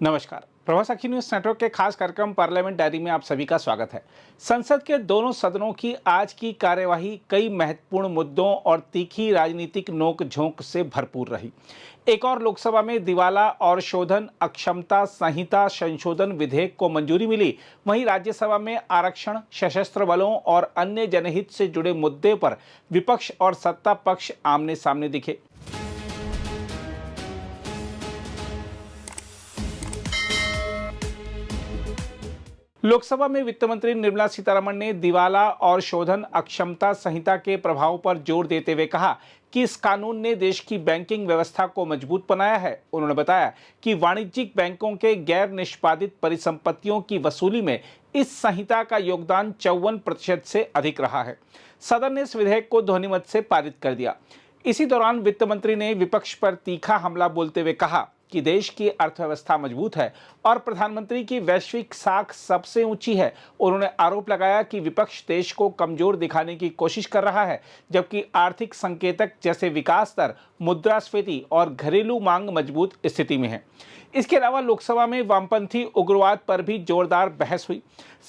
नमस्कार। प्रभास अखिल news network के खास कार्यक्रम पार्लियामेंट डायरी में आप सभी का स्वागत है। संसद के दोनों सदनों की आज की कार्यवाही कई महत्वपूर्ण मुद्दों और तीखी राजनीतिक नोक-झोंक से भरपूर रही। एक और लोकसभा में दिवाला और शोधन अक्षमता संहिता संशोधन विधेयक को मंजूरी मिली, वहीं राज्यसभा में आरक्षण, सशस्त्र बलों और अन्य जनहित से जुड़े मुद्दे पर विपक्ष और सत्ता पक्ष आमने सामने दिखे। लोकसभा में वित्त मंत्री निर्मला सीतारमण ने दिवाला और शोधन अक्षमता संहिता के प्रभाव पर जोर देते हुए कहा कि इस कानून ने देश की बैंकिंग व्यवस्था को मजबूत बनाया है। उन्होंने बताया कि वाणिज्यिक बैंकों के गैर निष्पादित परिसंपत्तियों की वसूली में इस संहिता का योगदान 54% से अधिक रहा है। सदन ने इस विधेयक को ध्वनिमत से पारित कर दिया। इसी दौरान वित्त मंत्री ने विपक्ष पर तीखा हमला बोलते हुए कहा कि देश की अर्थव्यवस्था मजबूत है और प्रधानमंत्री की वैश्विक साख सबसे ऊंची है। उन्होंने आरोप लगाया कि विपक्ष देश को कमजोर दिखाने की कोशिश कर रहा है, जबकि आर्थिक संकेतक जैसे विकास दर, मुद्रास्फीति और घरेलू मांग मजबूत स्थिति में है। इसके अलावा लोकसभा में वामपंथी उग्रवाद पर भी जोरदार बहस हुई।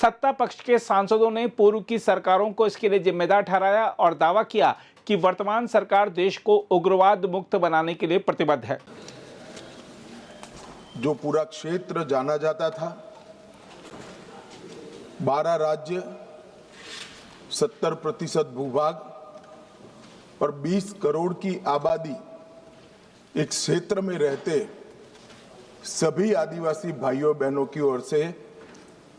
सत्ता पक्ष के सांसदों ने पूर्व की सरकारों को इसके लिए जिम्मेदार ठहराया और दावा किया कि वर्तमान सरकार देश को उग्रवाद मुक्त बनाने के लिए प्रतिबद्ध है। जो पूरा क्षेत्र जाना जाता था, 12 राज्य, 70% भूभाग और 20 करोड़ की आबादी एक क्षेत्र में रहते सभी आदिवासी भाइयों बहनों की ओर से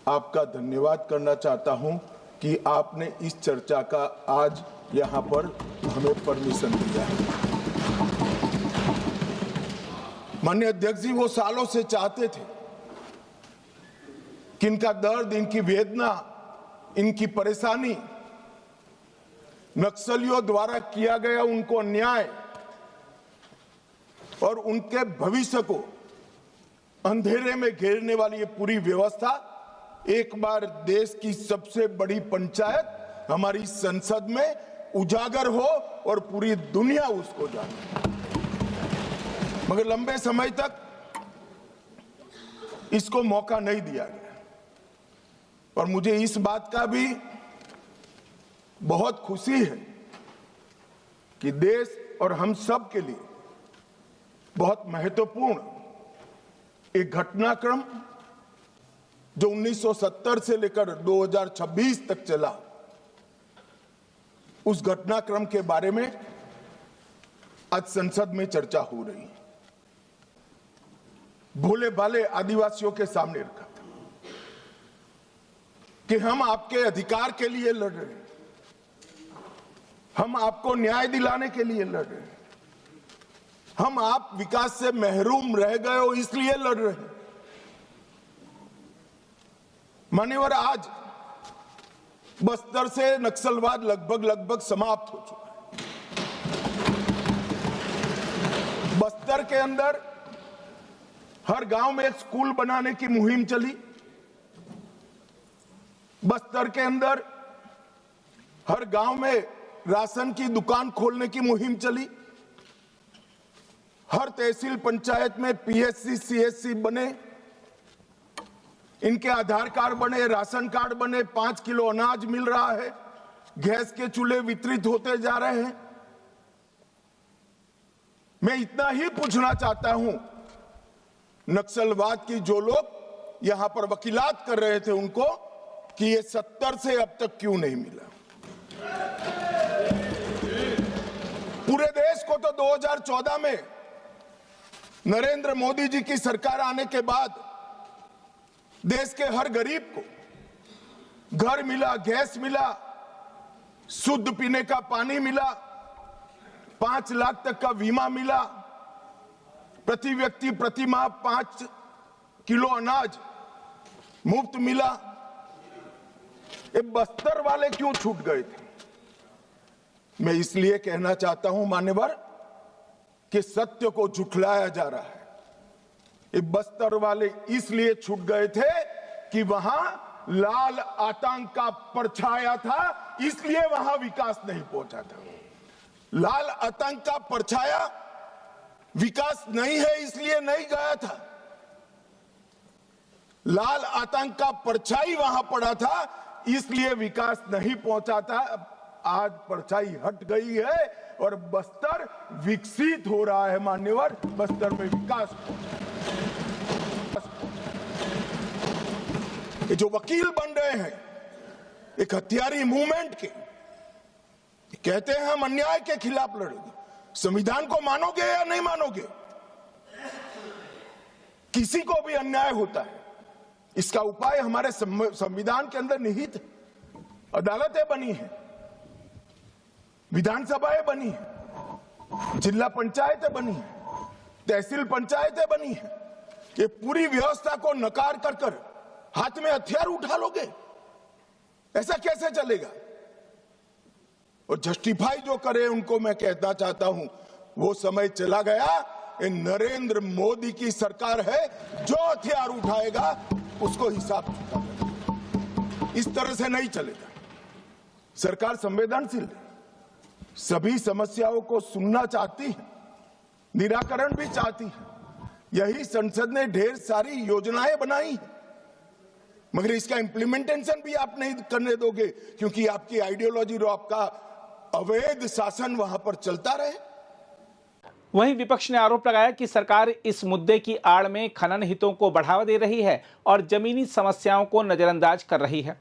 आपका धन्यवाद करना चाहता हूं कि आपने इस चर्चा का आज यहां पर हमें परमिशन दिया है। माननीय अध्यक्ष जी, वो सालों से चाहते थे कि इनका दर्द, इनकी वेदना, इनकी परेशानी, नक्सलियों द्वारा किया गया उनको अन्याय और उनके भविष्य को अंधेरे में घेरने वाली ये पूरी व्यवस्था एक बार देश की सबसे बड़ी पंचायत हमारी संसद में उजागर हो और पूरी दुनिया उसको जाने। मगर लंबे समय तक इसको मौका नहीं दिया गया और मुझे इस बात का भी बहुत खुशी है कि देश और हम सब के लिए बहुत महत्वपूर्ण एक घटनाक्रम जो 1970 से लेकर 2026 तक चला, उस घटनाक्रम के बारे में आज संसद में चर्चा हो रही है। भोले भाले आदिवासियों के सामने रखा था कि हम आपके अधिकार के लिए लड़ रहे हैं, हम आपको न्याय दिलाने के लिए लड़ रहे हैं, हम आप विकास से महरूम रह गए हो इसलिए लड़ रहे हैं। मान्यवर, आज बस्तर से नक्सलवाद लगभग समाप्त हो चुका है। बस्तर के अंदर हर गांव में एक स्कूल बनाने की मुहिम चली। बस्तर के अंदर हर गांव में राशन की दुकान खोलने की मुहिम चली। हर तहसील पंचायत में पीएचसी, सीएचसी बने, इनके आधार कार्ड बने, राशन कार्ड बने, 5 किलो अनाज मिल रहा है, गैस के चूल्हे वितरित होते जा रहे हैं। मैं इतना ही पूछना चाहता हूं, नक्सलवाद की जो लोग यहां पर वकीलात कर रहे थे उनको, कि ये 70 से अब तक क्यों नहीं मिला। पूरे देश को तो 2014 में नरेंद्र मोदी जी की सरकार आने के बाद देश के हर गरीब को घर मिला, गैस मिला, शुद्ध पीने का पानी मिला, 5 लाख तक का बीमा मिला, प्रति व्यक्ति प्रति माह 5 किलो अनाज मुफ्त मिला। ये बस्तर वाले क्यों छूट गए थे? मैं इसलिए कहना चाहता हूं मान्यवर कि सत्य को झुठलाया जा रहा है। ये बस्तर वाले इसलिए छूट गए थे कि वहां लाल आतंक का परछाया था, इसलिए वहां विकास नहीं पहुंचा था। लाल आतंक का परछाया विकास नहीं है इसलिए नहीं गया था। लाल आतंक का परछाई वहां पड़ा था, इसलिए विकास नहीं पहुंचा था। आज परछाई हट गई है और बस्तर विकसित हो रहा है। मान्यवर, बस्तर में विकास। ये जो वकील बन रहे हैं एक हथियारी मूवमेंट के, कहते हैं हम अन्याय के खिलाफ लड़ेंगे। संविधान को मानोगे या नहीं मानोगे? किसी को भी अन्याय होता है, इसका उपाय हमारे संविधान के अंदर निहित है। अदालतें बनी हैं, विधानसभाएं बनी हैं, जिला पंचायतें बनी हैं, तहसील पंचायतें बनी हैं। ये पूरी व्यवस्था को नकार कर हाथ में हथियार उठा लोगे? ऐसा कैसे चलेगा? और जस्टिफाई जो करे उनको मैं कहना चाहता हूं, वो समय चला गया। ये नरेंद्र मोदी की सरकार है, जो हथियार उठाएगा उसको हिसाब चुकाएगा। इस तरह से नहीं चलेगा। सरकार संवेदनशील है, सभी समस्याओं को सुनना चाहती है, निराकरण भी चाहती है। यही संसद ने ढेर सारी योजनाएं बनाई है, मगर इसका इंप्लीमेंटेशन भी आप नहीं करने दोगे, क्योंकि आपकी आइडियोलॉजी और आपका अवैध शासन वहां पर चलता रहे। वहीं विपक्ष ने आरोप लगाया कि सरकार इस मुद्दे की आड़ में खनन हितों को बढ़ावा दे रही है और जमीनी समस्याओं को नजरअंदाज कर रही है।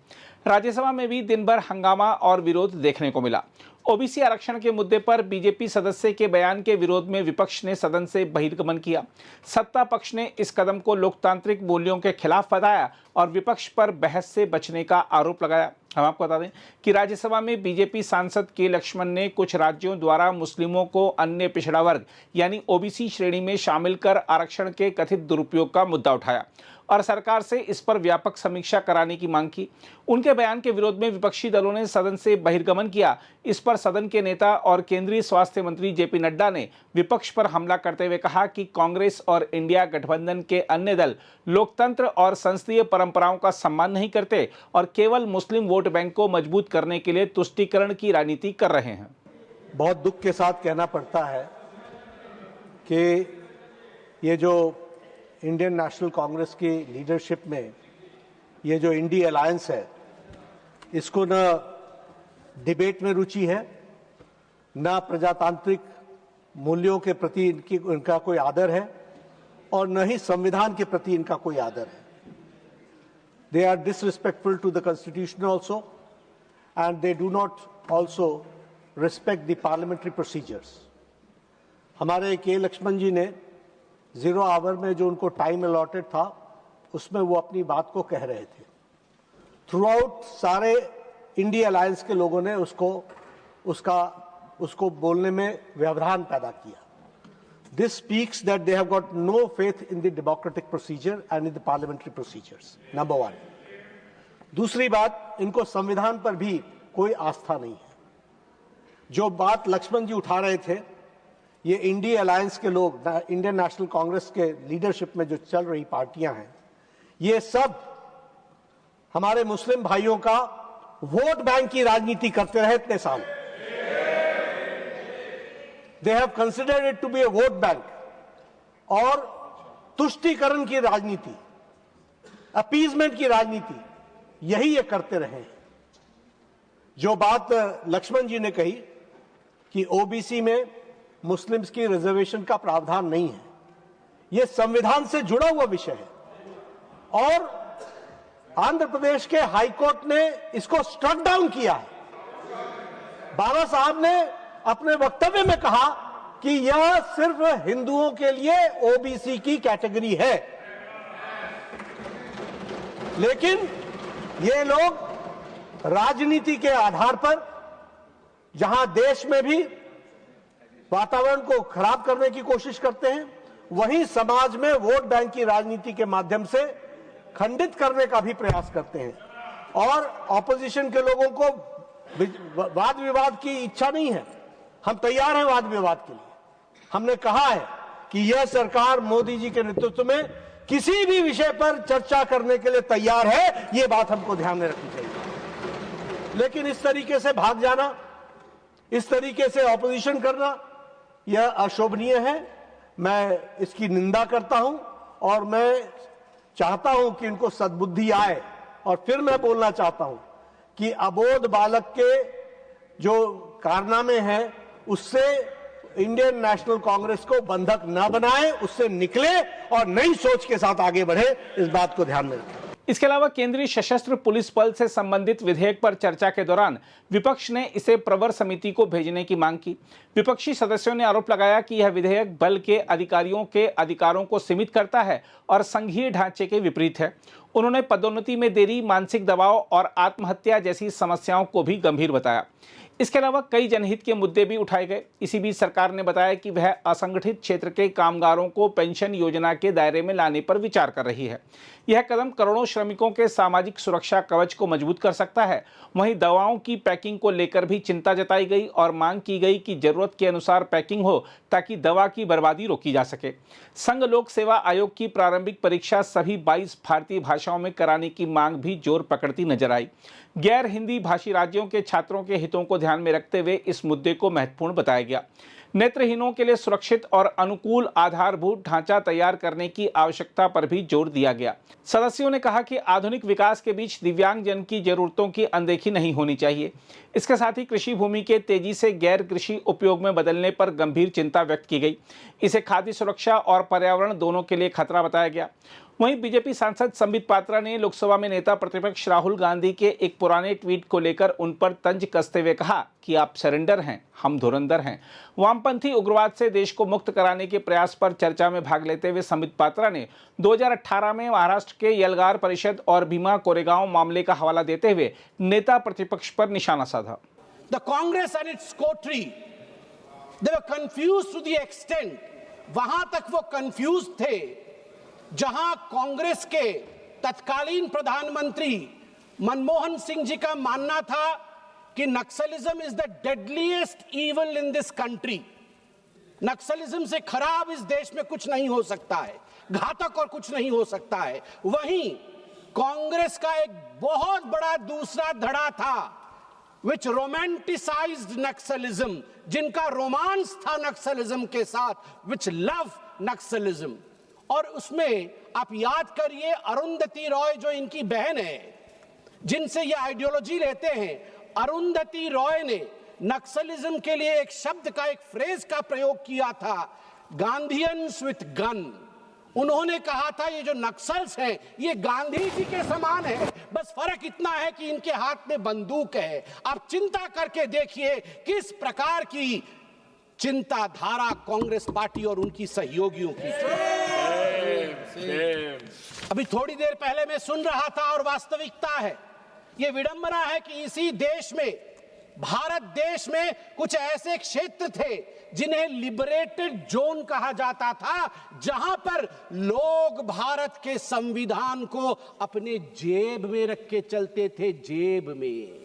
राज्यसभा में भी दिन भर हंगामा और विरोध देखने को मिला। ओबीसी आरक्षण के मुद्दे पर बीजेपी सदस्य के बयान के विरोध में विपक्ष ने सदन से बहिर्गमन किया। सत्ता पक्ष ने इस कदम को लोकतांत्रिक मूल्यों के खिलाफ बताया और विपक्ष पर बहस से बचने का आरोप लगाया। हम आपको बता दें कि राज्यसभा में बीजेपी सांसद के लक्ष्मण ने कुछ राज्यों द्वारा मुस्लिमों को अन्य पिछड़ा वर्ग यानी ओबीसी श्रेणी में शामिल कर आरक्षण के कथित दुरुपयोग का मुद्दा उठाया और सरकार से इस पर व्यापक समीक्षा कराने की मांग की। उनके बयान के विरोध में विपक्षी दलों ने सदन से बहिर्गमन किया। इस पर सदन के नेता और केंद्रीय स्वास्थ्य मंत्री जेपी नड्डा ने विपक्ष पर हमला करते हुए कहा कि कांग्रेस और इंडिया गठबंधन के अन्य दल लोकतंत्र और संसदीय परंपराओं का सम्मान नहीं करते और केवल मुस्लिम वोट बैंक को मजबूत करने के लिए तुष्टीकरण की राजनीति कर रहे हैं। बहुत दुख के साथ कहना पड़ता है कि ये जो इंडियन नेशनल कांग्रेस की लीडरशिप में ये जो इंडी अलायंस है, इसको न डिबेट में रुचि है, न प्रजातांत्रिक मूल्यों के प्रति इनका कोई आदर है और न ही संविधान के प्रति इनका कोई आदर है। They are disrespectful to the constitution also, and they do not also respect the parliamentary procedures. हमारे के लक्ष्मण जी ने 0 आवर में जो उनको टाइम अलॉटेड था, उसमें वो अपनी बात को कह रहे थे। थ्रू आउट सारे इंडिया अलायंस के लोगों ने उसको बोलने में व्यवधान पैदा किया। This speaks that they have got no faith in the democratic procedure and in the parliamentary procedures. Number one. दूसरी बात, इनको संविधान पर भी कोई आस्था नहीं है। जो बात लक्ष्मण जी उठा रहे थे, ये इंडिया अलायंस के लोग, इंडियन नेशनल कांग्रेस के लीडरशिप में जो चल रही पार्टियां हैं, ये सब हमारे मुस्लिम भाइयों का वोट बैंक की राजनीति करते रहे इतने साल। They have considered it to be a vote bank और तुष्टीकरण की राजनीति, अपीजमेंट की राजनीति, यही ये करते रहे हैं। जो बात लक्ष्मण जी ने कही कि ओबीसी में मुस्लिम्स की रिजर्वेशन का प्रावधान नहीं है, यह संविधान से जुड़ा हुआ विषय है और आंध्र प्रदेश के हाईकोर्ट ने इसको स्ट्रक डाउन किया है। बाबा साहब ने अपने वक्तव्य में कहा कि यह सिर्फ हिंदुओं के लिए ओबीसी की कैटेगरी है, लेकिन ये लोग राजनीति के आधार पर, जहां देश में भी वातावरण को खराब करने की कोशिश करते हैं, वहीं समाज में वोट बैंक की राजनीति के माध्यम से खंडित करने का भी प्रयास करते हैं। और ऑपोजिशन के लोगों को वाद विवाद की इच्छा नहीं है, हम तैयार हैं वाद विवाद के लिए। हमने कहा है कि यह सरकार मोदी जी के नेतृत्व में किसी भी विषय पर चर्चा करने के लिए तैयार है, यह बात हमको ध्यान में रखनी चाहिए। लेकिन इस तरीके से भाग जाना, इस तरीके से ऑपोजिशन करना, यह अशोभनीय है। मैं इसकी निंदा करता हूं और मैं चाहता हूं कि इनको सद्बुद्धि आए। और फिर मैं बोलना चाहता हूं कि अबोध बालक के जो कारनामे हैं उससे इंडियन नेशनल कांग्रेस को बंधक न बनाए, उससे निकले और नई सोच के साथ आगे बढ़े, इस बात को ध्यान में रखें। इसके अलावा केंद्रीय सशस्त्र पुलिस बल से संबंधित विधेयक पर चर्चा के दौरान विपक्ष ने इसे प्रवर समिति को भेजने की मांग की। विपक्षी सदस्यों ने आरोप लगाया कि यह विधेयक बल के अधिकारियों के अधिकारों को सीमित करता है और संघीय ढांचे के विपरीत है। उन्होंने पदोन्नति में देरी, मानसिक दबाव और आत्महत्या जैसी समस्याओं को भी गंभीर बताया। इसके अलावा कई जनहित के मुद्दे भी उठाए गए। इसी बीच सरकार ने बताया कि वह असंगठित क्षेत्र के कामगारों को पेंशन योजना के दायरे में लाने पर विचार कर रही है। यह कदम करोड़ों श्रमिकों के सामाजिक सुरक्षा कवच को मजबूत कर सकता है। वहीं दवाओं की पैकिंग को लेकर भी चिंता जताई गई और मांग की गई कि जरूरत के अनुसार पैकिंग हो ताकि दवा की बर्बादी रोकी जा सके। संघ लोक सेवा आयोग की प्रारंभिक परीक्षा सभी 22 भारतीय भाषाओं में कराने की मांग भी जोर पकड़ती नजर आई। गैर हिंदी भाषी राज्यों के छात्रों के हितों को ध्यान में रखते हुए इस मुद्दे को महत्वपूर्ण बताया गया। नेत्रहीनों के लिए सुरक्षित और अनुकूल आधारभूत ढांचा तैयार करने की आवश्यकता पर भी जोर दिया गया। सदस्यों ने कहा कि आधुनिक विकास के बीच दिव्यांगजन की जरूरतों की अनदेखी नहीं होनी चाहिए। इसके साथ ही कृषि भूमि के तेजी से गैर कृषि उपयोग में बदलने पर गंभीर चिंता व्यक्त की गई। इसे खाद्य सुरक्षा और पर्यावरण दोनों के लिए खतरा बताया गया। वहीं बीजेपी सांसद संबित पात्रा ने लोकसभा में नेता प्रतिपक्ष राहुल गांधी के एक पुराने ट्वीट को लेकर उन पर तंज कसते हुए कहा कि आप सरेंडर हैं, हम धुरंधर हैं। वामपंथी उग्रवाद से देश को मुक्त कराने के प्रयास पर चर्चा में भाग लेते हुए संबित पात्रा ने 2018 में महाराष्ट्र के यलगार परिषद और भीमा कोरेगांव मामले का हवाला देते हुए नेता प्रतिपक्ष पर निशाना साधा। The Congress and its coterie, they were confused to the extent, वहां तक वो confused थे जहां कांग्रेस के तत्कालीन प्रधानमंत्री मनमोहन सिंह जी का मानना था कि Naxalism is the deadliest evil in this country. Naxalism से खराब इस देश में कुछ नहीं हो सकता है, घातक और कुछ नहीं हो सकता है। वहीं कांग्रेस का एक बहुत बड़ा दूसरा धड़ा था which romanticized नक्सलिज्म, जिनका रोमांस था नक्सलिज्म के साथ, which love नक्सलिज्म। और उसमें आप याद करिए अरुंधति रॉय जो इनकी बहन है, जिनसे ये आइडियोलॉजी लेते हैं, अरुंधति रॉय ने नक्सलिज्म के लिए एक शब्द का, एक फ्रेज का प्रयोग किया था, गांधीयंस विथ गन। उन्होंने कहा था ये जो नक्सल्स हैं ये गांधी जी के समान है, बस फर्क इतना है कि इनके हाथ में बंदूक है। आप चिंता करके देखिए किस प्रकार की चिंताधारा कांग्रेस पार्टी और उनकी सहयोगियों की। अभी थोड़ी देर पहले मैं सुन रहा था और वास्तविकता है, यह विडंबना है कि इसी देश में, भारत देश में कुछ ऐसे क्षेत्र थे जिन्हें लिबरेटेड जोन कहा जाता था, जहां पर लोग भारत के संविधान को अपने जेब में रख के चलते थे। जेब में,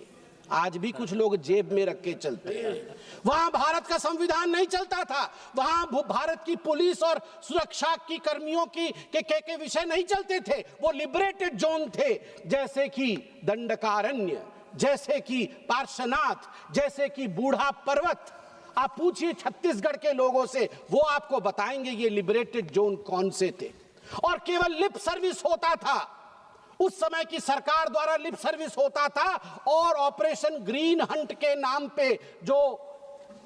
आज भी कुछ लोग जेब में रख के चलते हैं। वहां भारत का संविधान नहीं चलता था, वहां भारत की पुलिस और सुरक्षा की कर्मियों के विषय नहीं चलते थे। वो लिबरेटेड जोन थे, जैसे कि दंडकारण्य, जैसे कि पार्श्वनाथ, जैसे कि बूढ़ा पर्वत। आप पूछिए छत्तीसगढ़ के लोगों से, वो आपको बताएंगे ये लिबरेटेड जोन कौन से थे। और केवल लिप सर्विस होता था, उस समय की सरकार द्वारा लिप सर्विस होता था। और ऑपरेशन ग्रीन हंट के नाम पे जो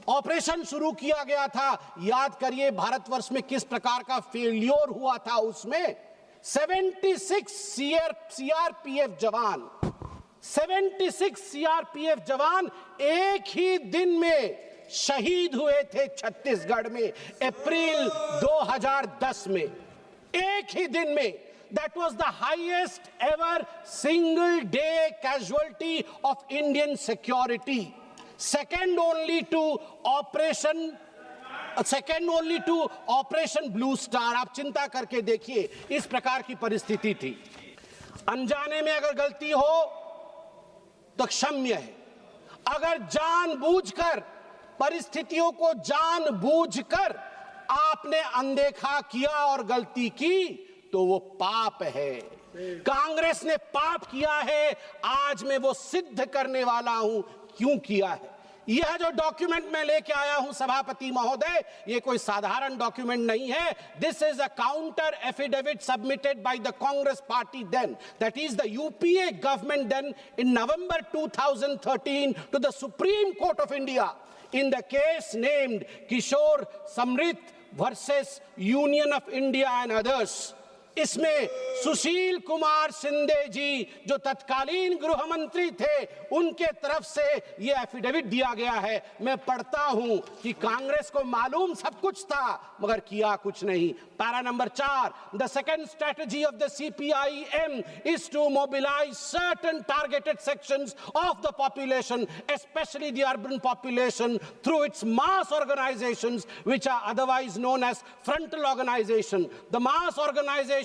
ऑपरेशन शुरू किया गया था, याद करिए भारतवर्ष में किस प्रकार का फेल्योर हुआ था। उसमें 76 सीआरपीएफ जवान, 76 सीआरपीएफ जवान एक ही दिन में शहीद हुए थे छत्तीसगढ़ में, अप्रैल 2010 में। एक ही दिन में। That was the highest ever single day casualty of Indian security, second only to Operation Blue Star। आप चिंता करके देखिए, इस प्रकार की परिस्थिति थी। अनजाने में अगर गलती हो तो क्षम्य है, अगर जानबूझकर परिस्थितियों को जानबूझकर आपने अनदेखा किया और गलती की तो वो पाप है। कांग्रेस ने पाप किया है, आज मैं वो सिद्ध करने वाला हूं। क्यों किया है? यह जो डॉक्यूमेंट मैं लेके आया हूं सभापति महोदय, ये कोई साधारण डॉक्यूमेंट नहीं है. This is a counter affidavit submitted by the Congress party then, that is the UPA government then, in November 2013 to the Supreme Court of India in the case named Kishore Samrit versus Union of India and others. इसमें सुशील कुमार शिंदे जी जो तत्कालीन गृह मंत्री थे, उनके तरफ से यह एफिडेविट दिया गया है. मैं पढ़ता हूं कि कांग्रेस को मालूम सब कुछ था मगर किया कुछ नहीं. Para number 4, the second strategy of the CPIM is to mobilize certain targeted sections of the population, especially the urban population, through its mass organizations which are otherwise known as frontal organization. The mass organizations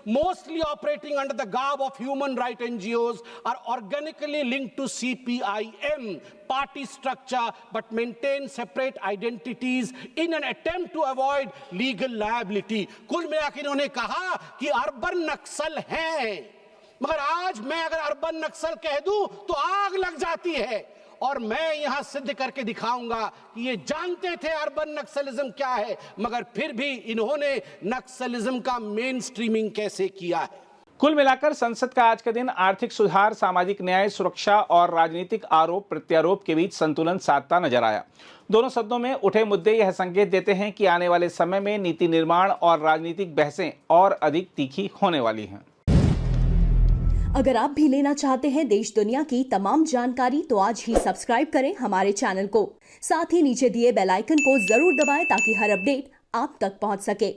mostly operating under the garb of human rights NGOs are organically linked to CPIM party structure but maintain separate identities in an attempt to avoid legal liability. कुल मिलाकर इन्होंने कहा कि urban नक्सल हैं, मगर आज मैं अगर अर्बन नक्सल कह दूं तो आग लग जाती है. और मैं यहां सिद्ध करके दिखाऊंगा कि ये जानते थे अर्बन नक्सलिज्म क्या है, मगर फिर भी इन्होंने नक्सलिज्म का मेन स्ट्रीमिंग कैसे किया है. कुल मिलाकर संसद का आज का दिन आर्थिक सुधार, सामाजिक न्याय, सुरक्षा और राजनीतिक आरोप प्रत्यारोप के बीच संतुलन साधता नजर आया. दोनों सदनों में उठे मुद्दे यह संकेत देते हैं कि आने वाले समय में नीति निर्माण और राजनीतिक बहसें और अधिक तीखी होने वाली हैं. अगर आप भी लेना चाहते हैं देश दुनिया की तमाम जानकारी तो आज ही सब्सक्राइब करें हमारे चैनल को. साथ ही नीचे दिए बेल आइकन को जरूर दबाएं ताकि हर अपडेट आप तक पहुंच सके.